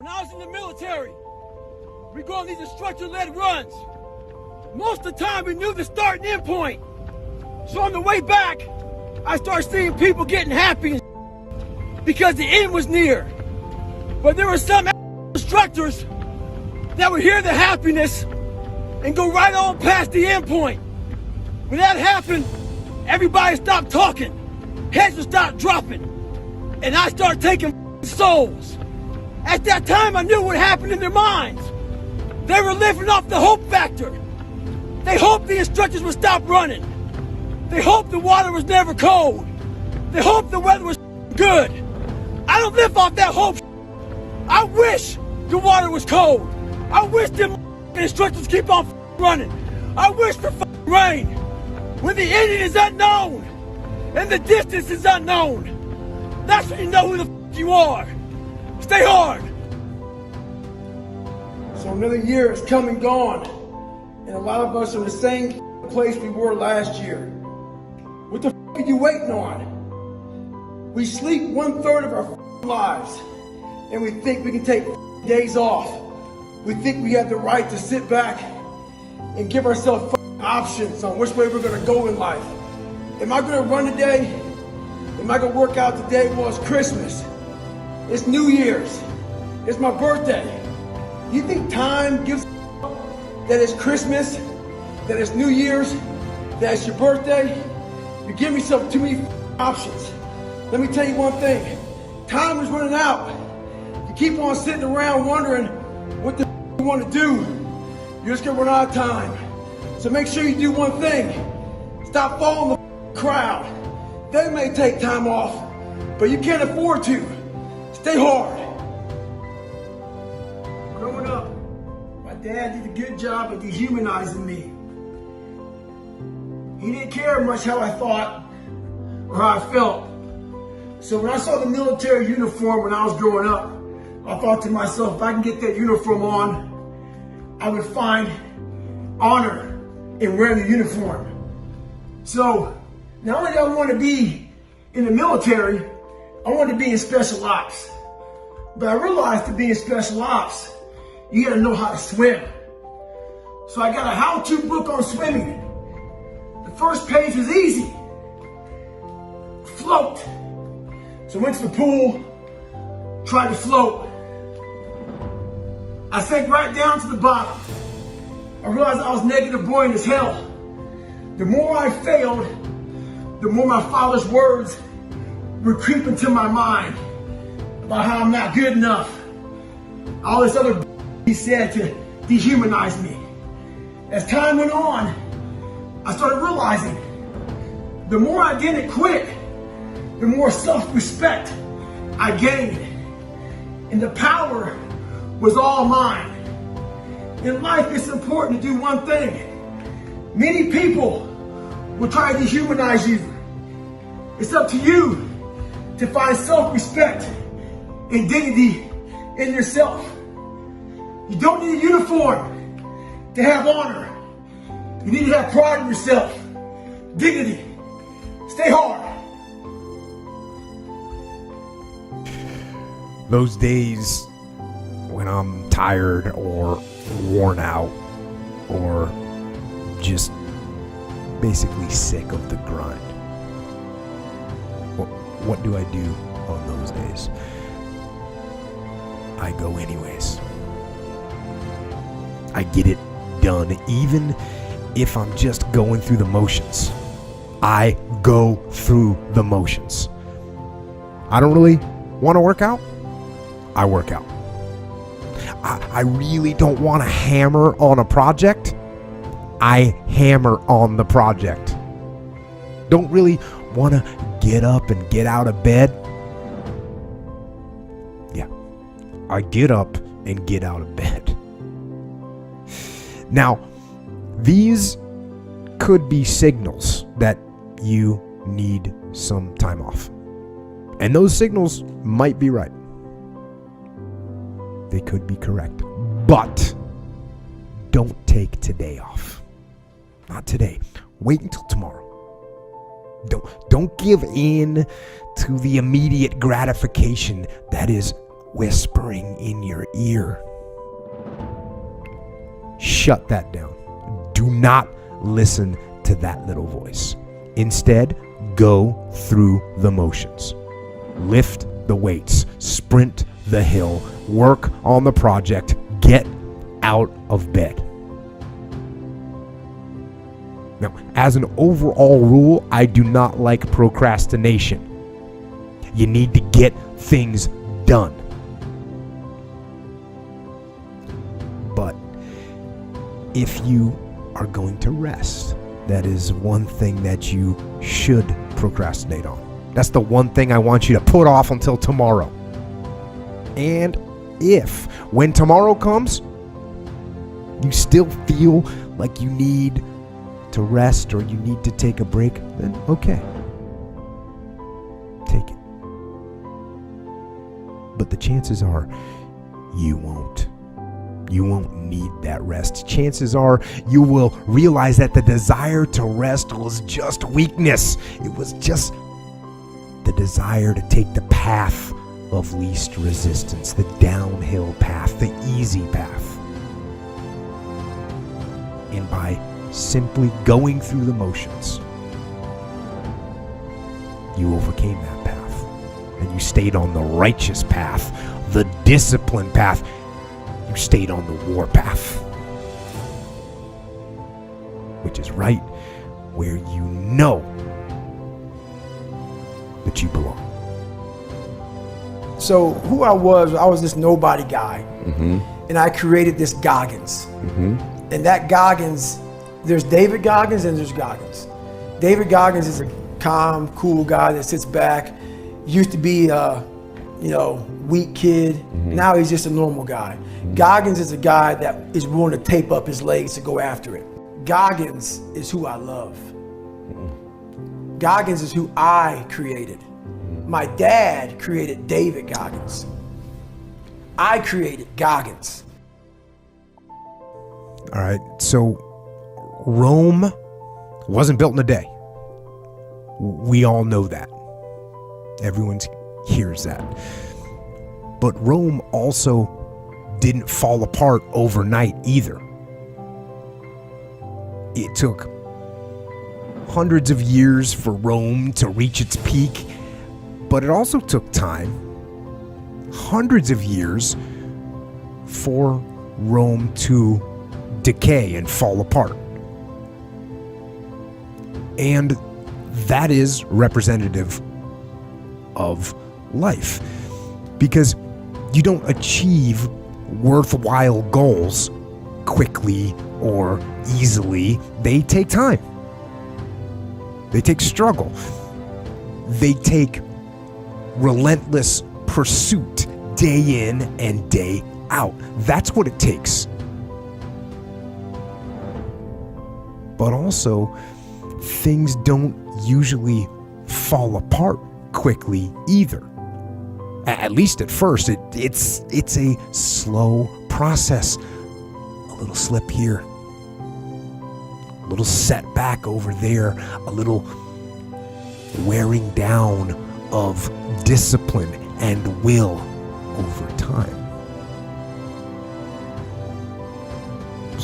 When I was in the military, we go on these instructor-led runs. Most of the time, we knew the start and end point. So on the way back, I started seeing people getting happy because the end was near. But there were some instructors that would hear the happiness and go right on past the end point. When that happened, everybody stopped talking. Heads would stop dropping. And I started taking souls. At that time, I knew what happened in their minds. They were living off the hope factor. They hoped the instructors would stop running. They hoped the water was never cold. They hoped the weather was good. I don't live off that hope. I wish the water was cold. I wish them instructors keep on running. I wish for rain. When the ending is unknown and the distance is unknown, that's when you know who the you are. Stay hard. So another year has come and gone, and a lot of us are in the same place we were last year. What the are you waiting on? We sleep 1/3 of our lives, and we think we can take days off. We think we have the right to sit back and give ourselves options on which way we're going to go in life. Am I going to run today? Am I going to work out today? Well, it's Christmas. It's New Year's. It's my birthday. Do you think time gives that it's Christmas, that it's New Year's, that it's your birthday? You give yourself too many options. Let me tell you one thing. Time is running out. You keep on sitting around wondering what the you want to do. You're just going to run out of time. So make sure you do one thing. Stop following the crowd. They may take time off, but you can't afford to. Stay hard. Growing up, my dad did a good job of dehumanizing me. He didn't care much how I thought or how I felt. So when I saw the military uniform when I was growing up, I thought to myself, if I can get that uniform on, I would find honor in wearing the uniform. So not only did I want to be in the military, I wanted to be in special ops. But I realized to be in special ops, you gotta know how to swim. So I got a how-to book on swimming. The first page was easy. Float. So I went to the pool, tried to float. I sank right down to the bottom. I realized I was negative buoyant as hell. The more I failed, the more my father's words would creep into my mind about how I'm not good enough. All this other he said to dehumanize me. As time went on, I started realizing the more I didn't quit, the more self-respect I gained. And the power was all mine. In life, it's important to do one thing. Many people will try to dehumanize you. It's up to you to find self-respect and dignity in yourself. You don't need a uniform to have honor. You need to have pride in yourself, dignity. Stay hard. Those days when I'm tired or worn out or just basically sick of the grind. What do I do on those days? I go anyways. I get it done, even if I'm just going through the motions. I go through the motions. I don't really want to work out. I work out. I really don't want to hammer on a project. I hammer on the project. Don't really want to get up and get out of bed. Yeah, I get up and get out of bed. Now, these could be signals that you need some time off. And those signals might be right. They could be correct. But don't take today off. Not today. Wait until tomorrow. Don't give in to the immediate gratification that is whispering in your ear. Shut that down. Do not listen to that little voice. Instead, go through the motions. Lift the weights, sprint the hill, work on the project, get out of bed. Now, as an overall rule, I do not like procrastination. You need to get things done. But if you are going to rest, that is one thing that you should procrastinate on. That's the one thing I want you to put off until tomorrow. And if, when tomorrow comes, you still feel like you need to rest or you need to take a break, then okay. Take it. But the chances are you won't. You won't need that rest. Chances are you will realize that the desire to rest was just weakness. It was just the desire to take the path of least resistance, the downhill path, the easy path. And by simply going through the motions, you overcame that path. And you stayed on the righteous path, the disciplined path. You stayed on the war path, which is right where you know that you belong. So who I was this nobody guy. And I created this Goggins. And that Goggins, there's David Goggins and there's Goggins. David Goggins is a calm, cool guy that sits back. Used to be weak kid. Now he's just a normal guy. Goggins is a guy that is willing to tape up his legs to go after it. Goggins is who I love. Goggins is who I created. My dad created David Goggins. I created Goggins. All right, so Rome wasn't built in a day. We all know that. Everyone hears that. But Rome also didn't fall apart overnight either. It took hundreds of years for Rome to reach its peak, but it also took time, hundreds of years, for Rome to decay and fall apart. And that is representative of life, because you don't achieve worthwhile goals quickly or easily. They take time. They take struggle. They take relentless pursuit day in and day out. That's what it takes. But also, things don't usually fall apart quickly either. At least at first, it's a slow process. A little slip here, a little setback over there, a little wearing down of discipline and will over time.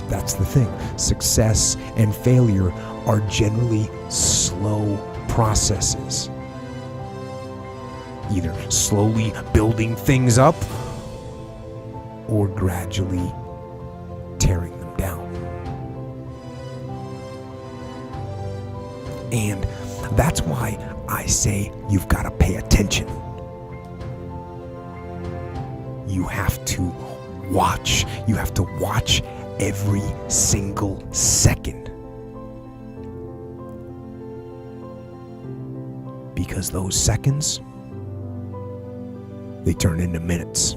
That's the thing. Success and failure are generally slow processes. Either slowly building things up or gradually tearing them down. And that's why I say you've got to pay attention. You have to watch. You have to watch every single second. Because those seconds, they turn into minutes.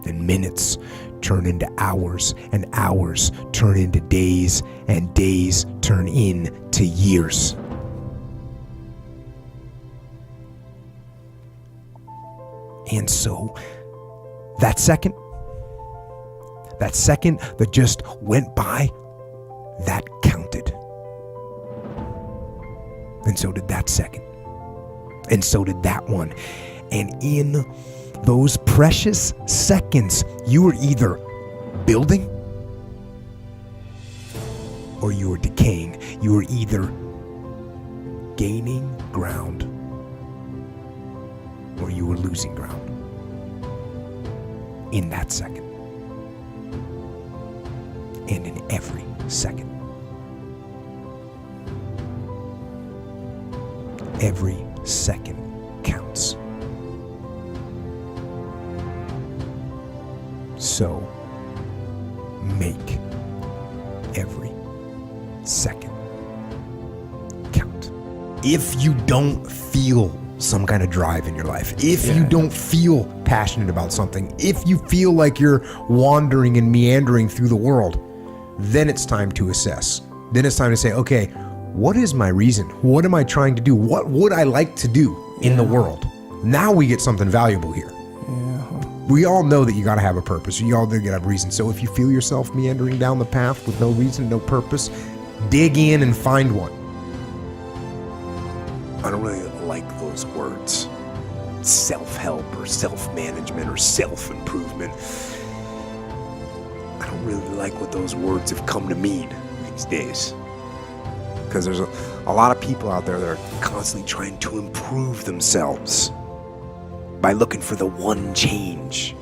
And minutes turn into hours, and hours turn into days, and days turn into years. And so, that second that just went by, that counted. And so did that second. And so did that one. And in those precious seconds, you are either building or you are decaying. You are either gaining ground or you are losing ground in that second. And in every second. Every second counts. So, make every second count. If you don't feel some kind of drive in your life, if you don't feel passionate about something, if you feel like you're wandering and meandering through the world, then it's time to assess. Then it's time to say, okay, what is my reason? What am I trying to do? What would I like to do in the world? Now we get something valuable here. We all know that you got to have a purpose. You all do got to have a reason. So if you feel yourself meandering down the path with no reason, no purpose, dig in and find one. I don't really like those words. Self-help or self-management or self-improvement. I don't really like what those words have come to mean these days. Because there's a lot of people out there that are constantly trying to improve themselves by looking for the one change.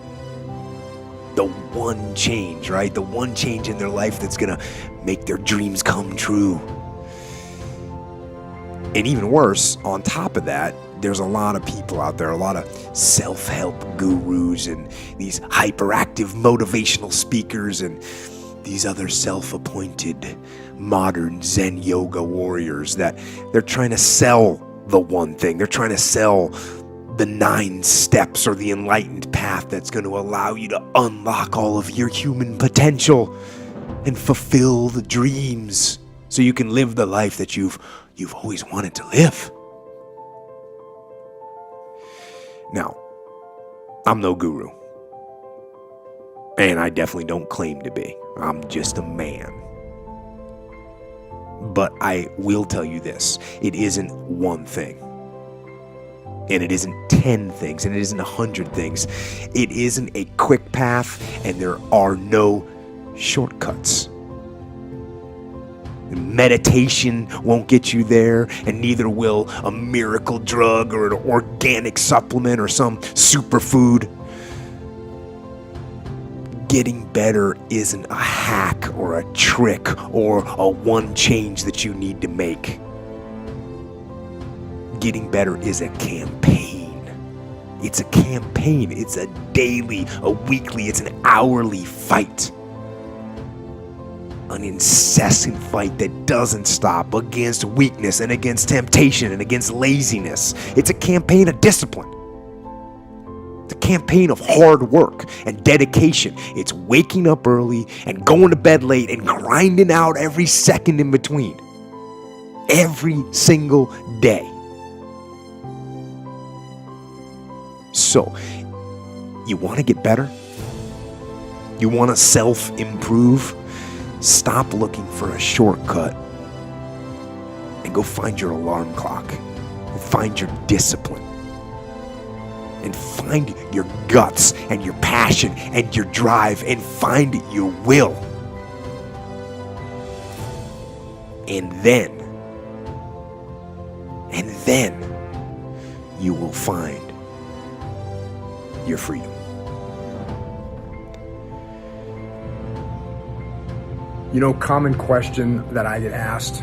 The one change, right? The one change in their life that's going to make their dreams come true. And even worse, on top of that, there's a lot of people out there, a lot of self-help gurus and these hyperactive motivational speakers and these other self-appointed modern Zen yoga warriors that they're trying to sell the one thing. They're trying to sell the 9 steps or the enlightened path that's going to allow you to unlock all of your human potential and fulfill the dreams so you can live the life that you've always wanted to live. Now, I'm no guru. And I definitely don't claim to be. I'm just a man. But I will tell you this. It isn't one thing. And it isn't 10 things. And it isn't 100 things. It isn't a quick path. And there are no shortcuts. Meditation won't get you there, and neither will a miracle drug or an organic supplement or some superfood. Getting better isn't a hack or a trick or a one change that you need to make. Getting better is a campaign. It's a campaign. It's a daily, a weekly, it's an hourly fight. An incessant fight that doesn't stop against weakness and against temptation and against laziness. It's a campaign of discipline. It's a campaign of hard work and dedication. It's waking up early and going to bed late and grinding out every second in between. Every single day. So, you want to get better? You want to self-improve? Stop looking for a shortcut and go find your alarm clock and find your discipline and find your guts and your passion and your drive and find your will. And then you will find your freedom. You know, common question that I get asked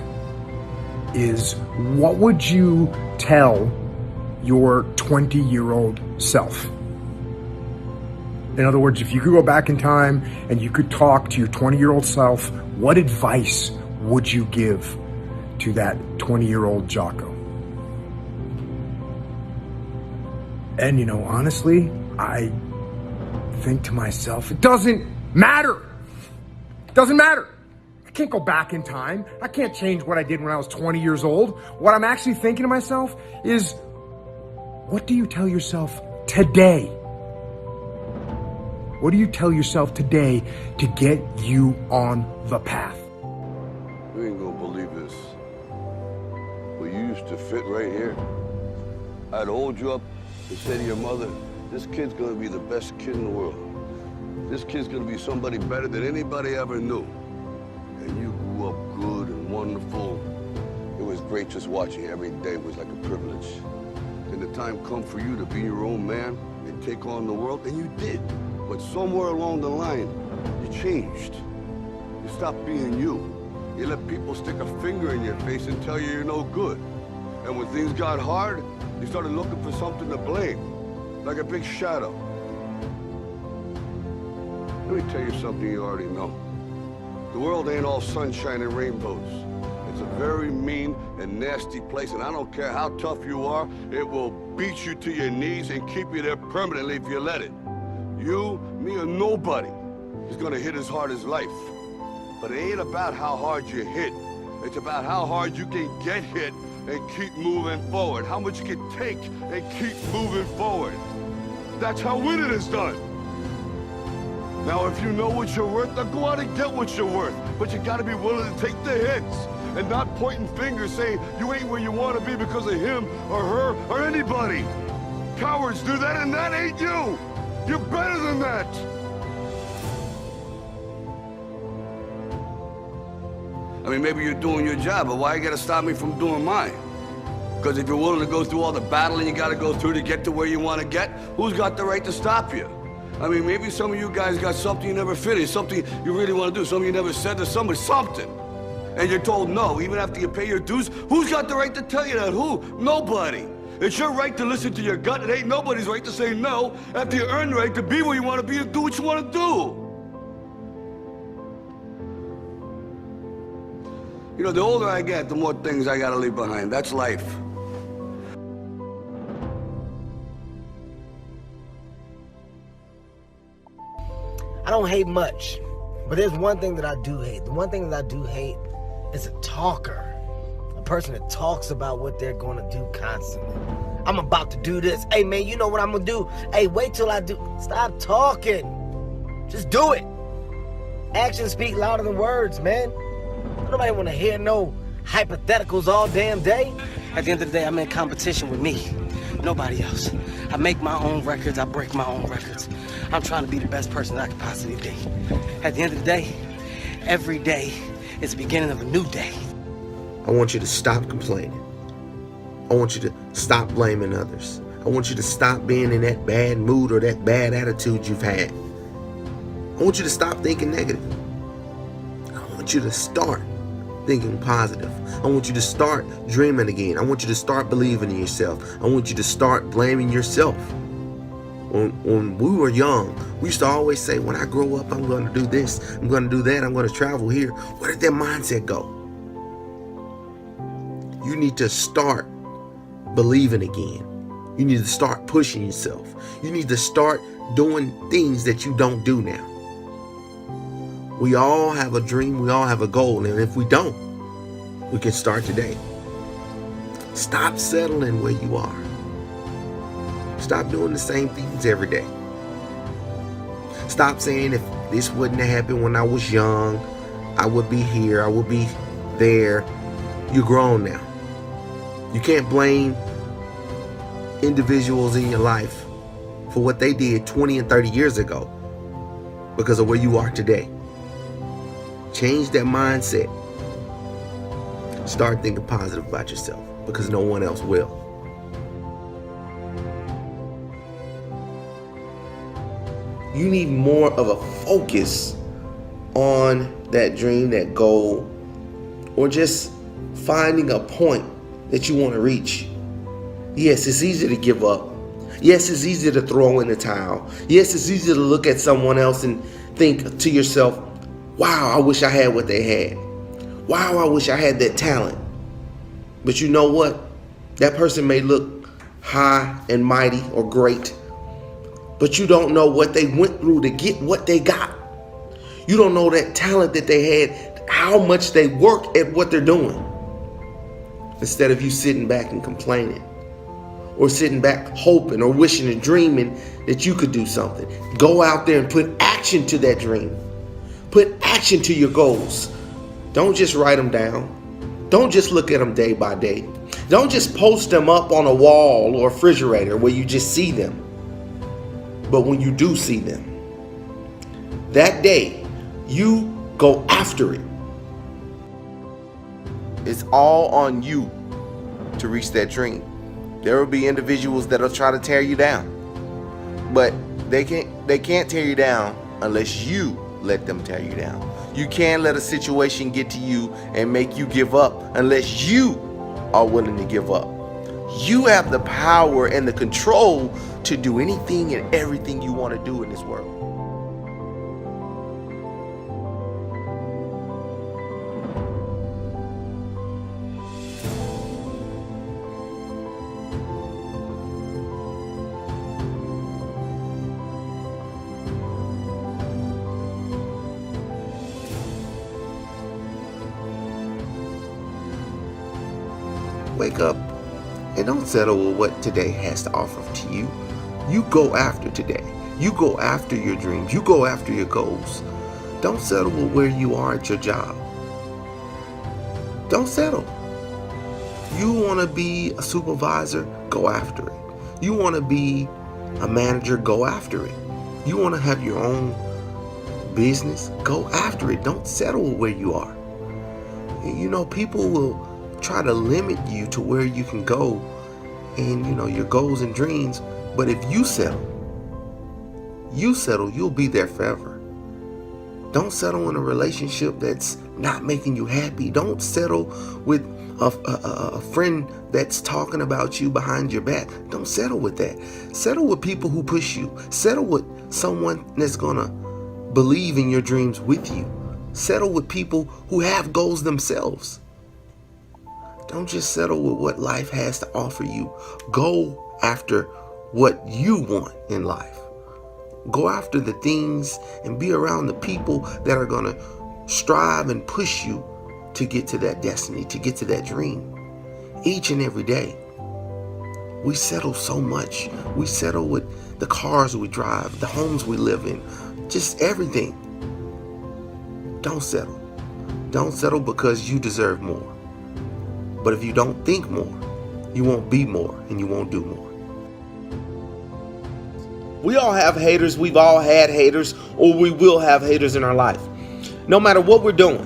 is, what would you tell your 20-year-old self? In other words, if you could go back in time and you could talk to your 20-year-old self, what advice would you give to that 20-year-old Jocko? And, you know, honestly, I think to myself, it doesn't matter. It doesn't matter. I can't go back in time. I can't change what I did when I was 20 years old. What I'm actually thinking to myself is, what do you tell yourself today? What do you tell yourself today to get you on the path? You ain't gonna believe this, but you used to fit right here. I'd hold you up and say to your mother, This kid's gonna be the best kid in the world. This kid's gonna be somebody better than anybody ever knew. And you grew up good and wonderful. It was great just watching you. Every day was like a privilege. And the time come for you to be your own man and take on the world, and you did. But somewhere along the line, you changed. You stopped being you. You let people stick a finger in your face and tell you you're no good. And when things got hard, you started looking for something to blame, like a big shadow. Let me tell you something you already know. The world ain't all sunshine and rainbows. It's a very mean and nasty place, and I don't care how tough you are, it will beat you to your knees and keep you there permanently if you let it. You, me, or nobody is gonna hit as hard as life. But it ain't about how hard you hit. It's about how hard you can get hit and keep moving forward. How much you can take and keep moving forward. That's how winning is done. Now, if you know what you're worth, then go out and get what you're worth. But you gotta be willing to take the hits and not pointing fingers saying you ain't where you want to be because of him or her or anybody. Cowards do that, and that ain't you. You're better than that. I mean, maybe you're doing your job, but why you gotta stop me from doing mine? Because if you're willing to go through all the battling you gotta go through to get to where you want to get, who's got the right to stop you? I mean, maybe some of you guys got something you never finished, something you really want to do, something you never said to somebody, something. And you're told no, even after you pay your dues. Who's got the right to tell you that? Who? Nobody. It's your right to listen to your gut. It ain't nobody's right to say no after you earn the right to be where you want to be and do what you want to do. You know, the older I get, the more things I gotta leave behind. That's life. I don't hate much, but there's one thing that I do hate. The one thing that I do hate is a talker. A person that talks about what they're going to do constantly. I'm about to do this. Hey, man, you know what I'm going to do? Hey, wait till I do. Stop talking. Just do it. Actions speak louder than words, man. Nobody want to hear no hypotheticals all damn day. At the end of the day, I'm in competition with me. Nobody else. I make my own records. I break my own records. I'm trying to be the best person I could possibly be. At the end of the day, every day is the beginning of a new day. I want you to stop complaining. I want you to stop blaming others. I want you to stop being in that bad mood or that bad attitude you've had. I want you to stop thinking negative. I want you to start thinking positive. I want you to start dreaming again. I want you to start believing in yourself. I want you to start blaming yourself. When we were young, we used to always say, when I grow up, I'm going to do this, I'm going to do that, I'm going to travel here. Where did that mindset go? You need to start believing again. You need to start pushing yourself. You need to start doing things that you don't do now. We all have a dream, we all have a goal, and if we don't, we can start today. Stop settling where you are. Stop doing the same things every day. Stop saying, if this wouldn't have happened when I was young, I would be here, I would be there. You're grown now. You can't blame individuals in your life for what they did 20 and 30 years ago because of where you are today. Change that mindset. Start thinking positive about yourself because no one else will. You need more of a focus on that dream, that goal, or just finding a point that you want to reach. Yes, it's easy to give up. Yes, it's easy to throw in the towel. Yes, it's easy to look at someone else and think to yourself, wow, I wish I had what they had. Wow, I wish I had that talent. But you know what? That person may look high and mighty or great, but you don't know what they went through to get what they got. You don't know that talent that they had, how much they work at what they're doing. Instead of you sitting back and complaining, or sitting back hoping or wishing and dreaming that you could do something. Go out there and put action to that dream. Put action to your goals. Don't just write them down. Don't just look at them day by day. Don't just post them up on a wall or refrigerator where you just see them. But when you do see them, that day, you go after it. It's all on you to reach that dream. There will be individuals that'll try to tear you down, but they can't tear you down unless you let them tear you down. You can't let a situation get to you and make you give up unless you are willing to give up. You have the power and the control to do anything and everything you want to do in this world. Wake up and don't settle with what today has to offer to you. You go after today. You go after your dreams. You go after your goals. Don't settle with where you are at your job. Don't settle. You want to be a supervisor? Go after it. You want to be a manager? Go after it. You want to have your own business? Go after it. Don't settle with where you are. You know, people will try to limit you to where you can go and, you know, your goals and dreams. But if you settle, you'll be there forever. Don't settle in a relationship that's not making you happy. Don't settle with a friend that's talking about you behind your back. Don't settle with that. Settle with people who push you. Settle with someone that's gonna believe in your dreams with you. Settle with people who have goals themselves. Don't just settle with what life has to offer you. Go after what you want in life. Go after the things and be around the people that are going to strive and push you to get to that destiny, to get to that dream. Each and every day, we settle so much. We settle with the cars we drive, the homes we live in, just everything. Don't settle. Don't settle because you deserve more. But if you don't think more, you won't be more and you won't do more. We all have haters. We've all had haters, or we will have haters in our life. No matter what we're doing,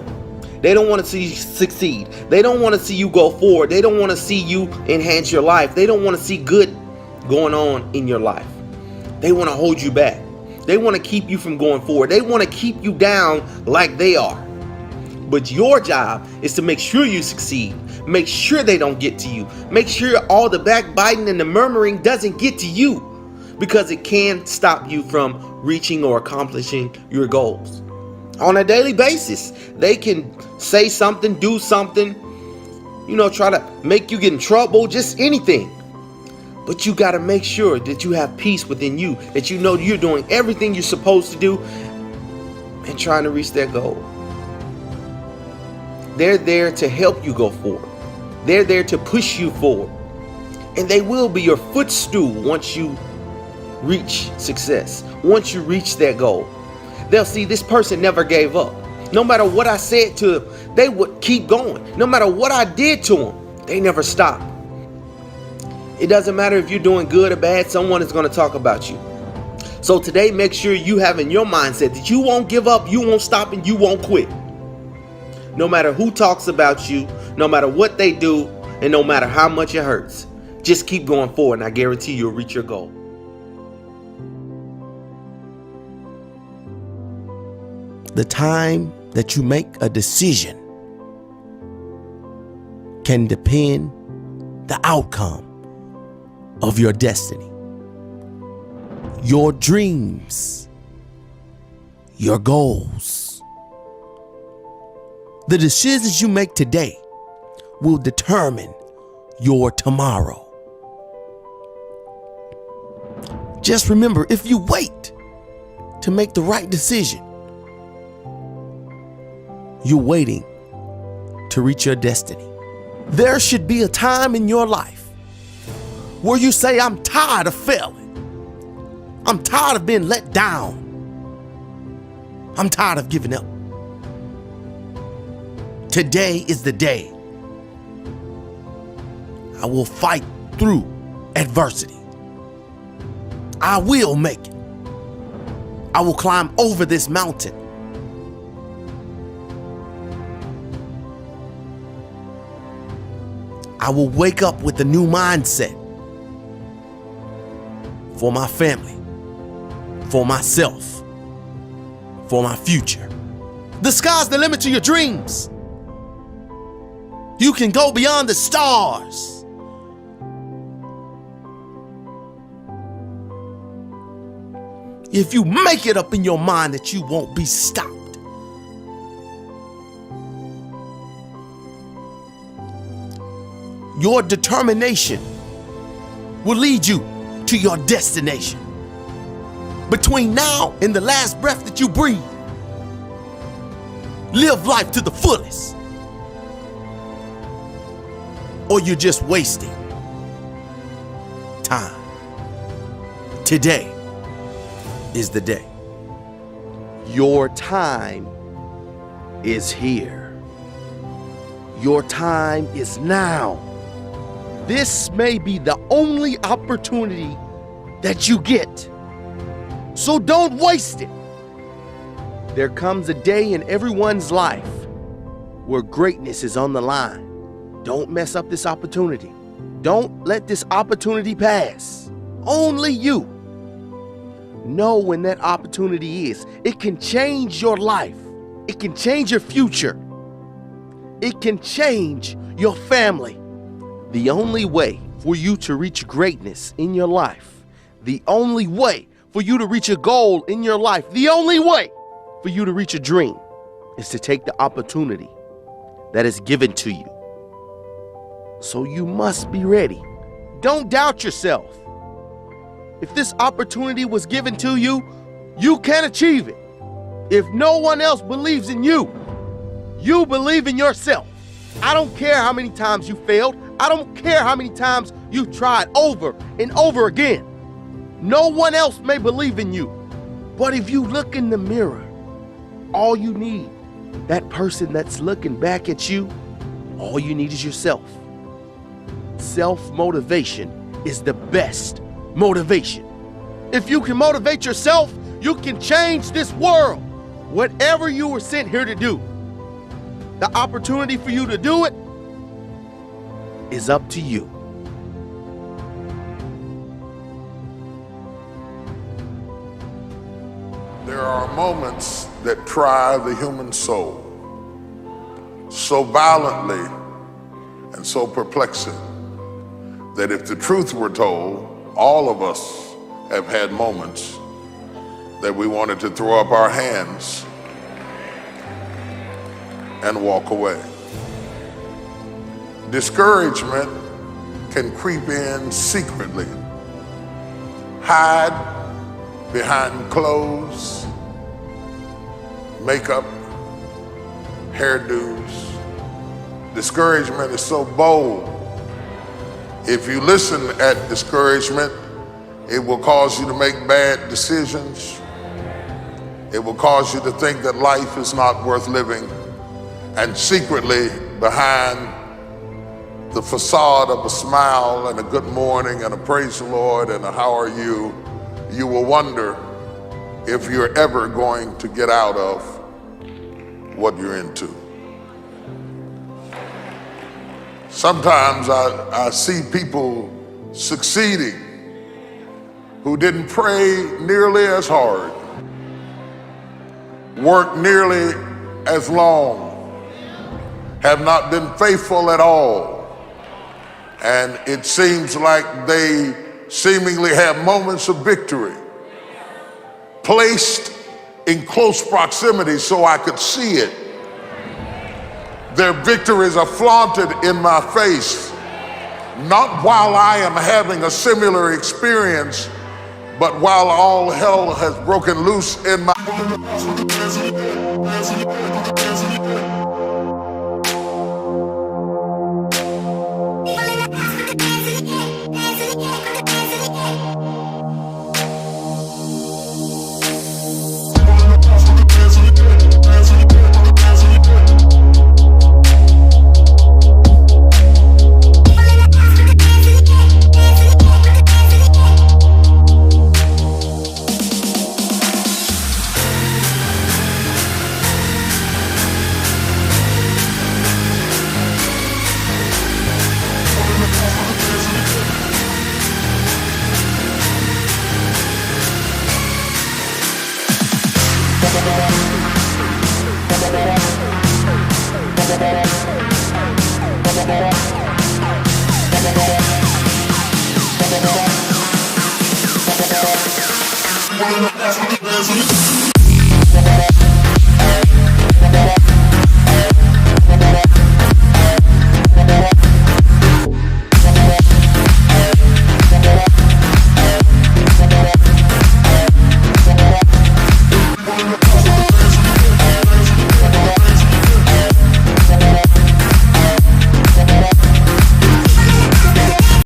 they don't want to see you succeed. They don't want to see you go forward. They don't want to see you enhance your life. They don't want to see good going on in your life. They want to hold you back. They want to keep you from going forward. They want to keep you down like they are. But your job is to make sure you succeed. Make sure they don't get to you. Make sure all the backbiting and the murmuring doesn't get to you, because it can stop you from reaching or accomplishing your goals. On a daily basis, they can say something, do something, try to make you get in trouble, just anything. But you got to make sure that you have peace within you, that you know you're doing everything you're supposed to do and trying to reach that goal. They're there to help you go forward. They're there to push you forward. And they will be your footstool once you reach success, once you reach that goal. They'll see this person never gave up. No matter what I said to them, they would keep going. No matter what I did to them, they never stopped. It doesn't matter if you're doing good or bad, someone is going to talk about you. So today, make sure you have in your mindset that you won't give up, you won't stop, and you won't quit. No matter who talks about you, no matter what they do, and no matter how much it hurts, just keep going forward, and I guarantee you'll reach your goal. The time that you make a decision can depend the outcome of your destiny, your dreams, your goals. The decisions you make today will determine your tomorrow. Just remember, if you wait to make the right decision, you're waiting to reach your destiny. There should be a time in your life where you say, I'm tired of failing. I'm tired of being let down. I'm tired of giving up. Today is the day. I will fight through adversity. I will make it. I will climb over this mountain. I will wake up with a new mindset for my family, for myself, for my future. The sky's the limit to your dreams. You can go beyond the stars. If you make it up in your mind that you won't be stopped. Your determination will lead you to your destination. Between now and the last breath that you breathe, live life to the fullest. Or you're just wasting time. Today is the day. Your time is here. Your time is now. This may be the only opportunity that you get. So don't waste it. There comes a day in everyone's life where greatness is on the line. Don't mess up this opportunity. Don't let this opportunity pass. Only you know when that opportunity is. It can change your life. It can change your future. It can change your family. The only way for you to reach greatness in your life, the only way for you to reach a goal in your life, the only way for you to reach a dream is to take the opportunity that is given to you. So you must be ready. Don't doubt yourself. If this opportunity was given to you, you can achieve it. If no one else believes in you, you believe in yourself. I don't care how many times you failed. I don't care how many times you tried over and over again. No one else may believe in you. But if you look in the mirror, all you need, that person that's looking back at you, all you need is yourself. Self-motivation is the best motivation. If you can motivate yourself, you can change this world. Whatever you were sent here to do, the opportunity for you to do it is up to you. There are moments that try the human soul so violently and so perplexing that if the truth were told, all of us have had moments that we wanted to throw up our hands and walk away. Discouragement can creep in secretly, hide behind clothes, makeup, hairdos. Discouragement is so bold. If you listen at discouragement, it will cause you to make bad decisions. It will cause you to think that life is not worth living. And secretly, behind the facade of a smile and a good morning and a praise the Lord and a how are you, you will wonder if you're ever going to get out of what you're into. Sometimes I see people succeeding who didn't pray nearly as hard, work nearly as long, have not been faithful at all. And it seems like they seemingly have moments of victory, placed in close proximity so I could see it. Their victories are flaunted in my face, not while I am having a similar experience, but while all hell has broken loose in my... We'll be right back.